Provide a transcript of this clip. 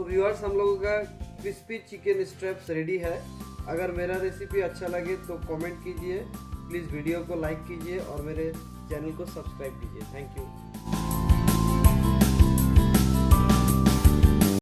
Viewers, हम लोगों का क्रिस्पी चिकन स्ट्रैप्स रेडी है। अगर मेरा रेसिपी अच्छा लगे तो कमेंट कीजिए, प्लीज़ वीडियो को लाइक कीजिए और मेरे चैनल को सब्सक्राइब कीजिए। Thank you.